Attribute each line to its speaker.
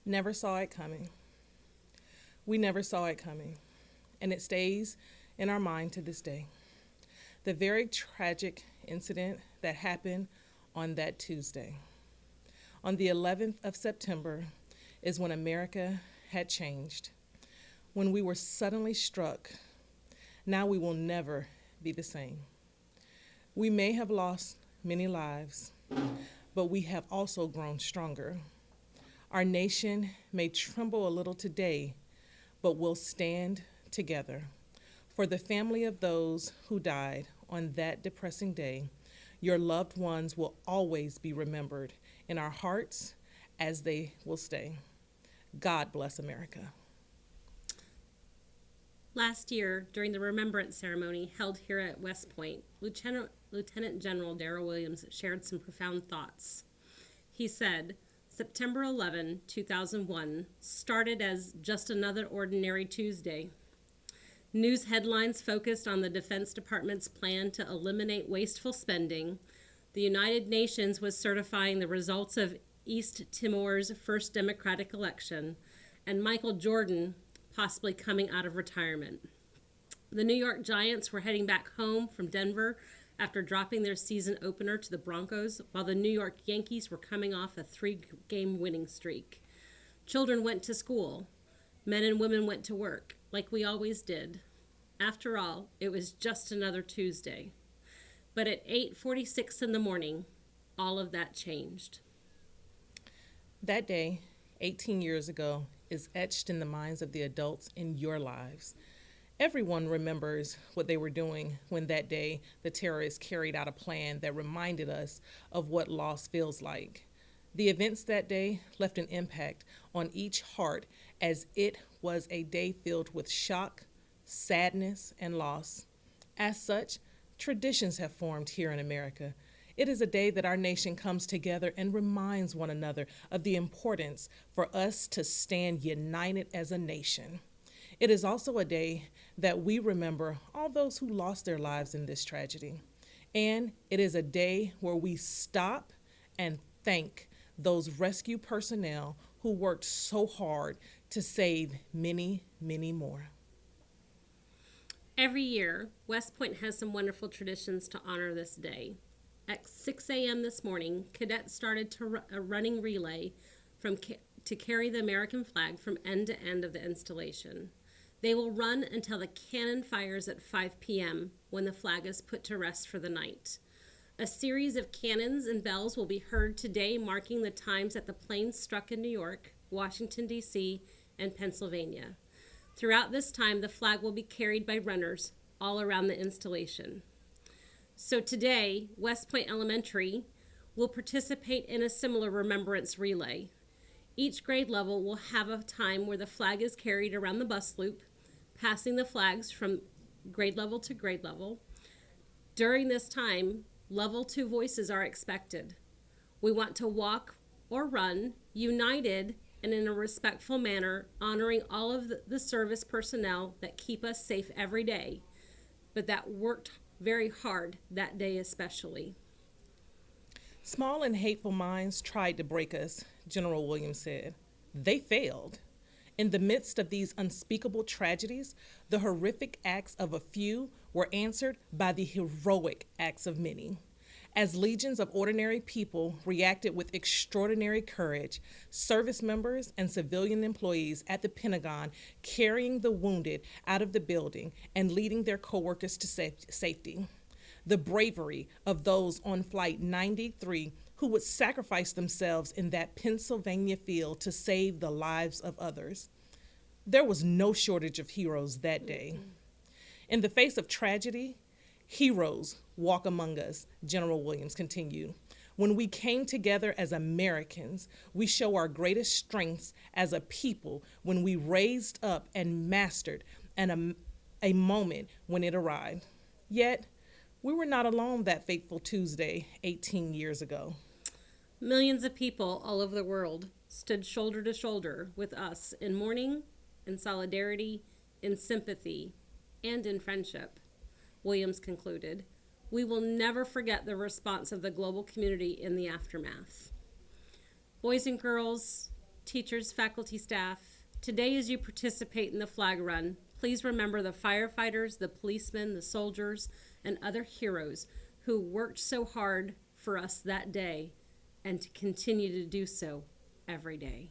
Speaker 1: Never saw it coming. We never saw it coming, and it stays in our mind to this day. The very tragic incident that happened on that Tuesday. On the 11th of September is when America had changed, when we were suddenly struck. Now we will never be the same. We may have lost many lives, but we have also grown stronger. Our nation may tremble a little today, but will stand together. For the family of those who died on that depressing day, your loved ones will always be remembered in our hearts as they will stay. God bless America.
Speaker 2: Last year, during the remembrance ceremony held here at West Point, Lieutenant General Darrell Williams shared some profound thoughts. He said, September 11, 2001 started as just another ordinary Tuesday. News headlines focused on the Defense Department's plan to eliminate wasteful spending. The United Nations was certifying the results of East Timor's first democratic election, and Michael Jordan possibly coming out of retirement. The New York Giants were heading back home from Denver after dropping their season opener to the Broncos, while the New York Yankees were coming off a 3-game winning streak. Children went to school. Men and women went to work, like we always did. After all, it was just another Tuesday. But at 8:46 in the morning, all of that changed.
Speaker 1: That day, 18 years ago, is etched in the minds of the adults in your lives. Everyone remembers what they were doing when that day the terrorists carried out a plan that reminded us of what loss feels like. The events that day left an impact on each heart as it was a day filled with shock, sadness, and loss. As such, traditions have formed here in America. It is a day that our nation comes together and reminds one another of the importance for us to stand united as a nation. It is also a day that we remember all those who lost their lives in this tragedy. And it is a day where we stop and thank those rescue personnel who worked so hard to save many, many more.
Speaker 2: Every year, West Point has some wonderful traditions to honor this day. At 6 a.m. this morning, cadets started a running relay to carry the American flag from end to end of the installation. They will run until the cannon fires at 5 p.m. when the flag is put to rest for the night. A series of cannons and bells will be heard today, marking the times that the planes struck in New York, Washington, D.C., and Pennsylvania. Throughout this time, the flag will be carried by runners all around the installation. So today, West Point Elementary will participate in a similar remembrance relay. Each grade level will have a time where the flag is carried around the bus loop, passing the flags from grade level to grade level. During this time, level 2 voices are expected. We want to walk or run united and in a respectful manner, honoring all of the service personnel that keep us safe every day, but that worked very hard that day especially.
Speaker 1: Small and hateful minds tried to break us, General Williams said. They failed. In the midst of these unspeakable tragedies, the horrific acts of a few were answered by the heroic acts of many. As legions of ordinary people reacted with extraordinary courage, service members and civilian employees at the Pentagon carrying the wounded out of the building and leading their coworkers to safety. The bravery of those on Flight 93 who would sacrifice themselves in that Pennsylvania field to save the lives of others. There was no shortage of heroes that day. In the face of tragedy, heroes walk among us, General Williams continued. When we came together as Americans, we show our greatest strengths as a people when we raised up and mastered a moment when it arrived. Yet, we were not alone that fateful Tuesday 18 years ago.
Speaker 2: Millions of people all over the world stood shoulder to shoulder with us in mourning, in solidarity, in sympathy, and in friendship. Williams concluded, we will never forget the response of the global community in the aftermath. Boys and girls, teachers, faculty, staff, today as you participate in the flag run, please remember the firefighters, the policemen, the soldiers, and other heroes who worked so hard for us that day and to continue to do so every day.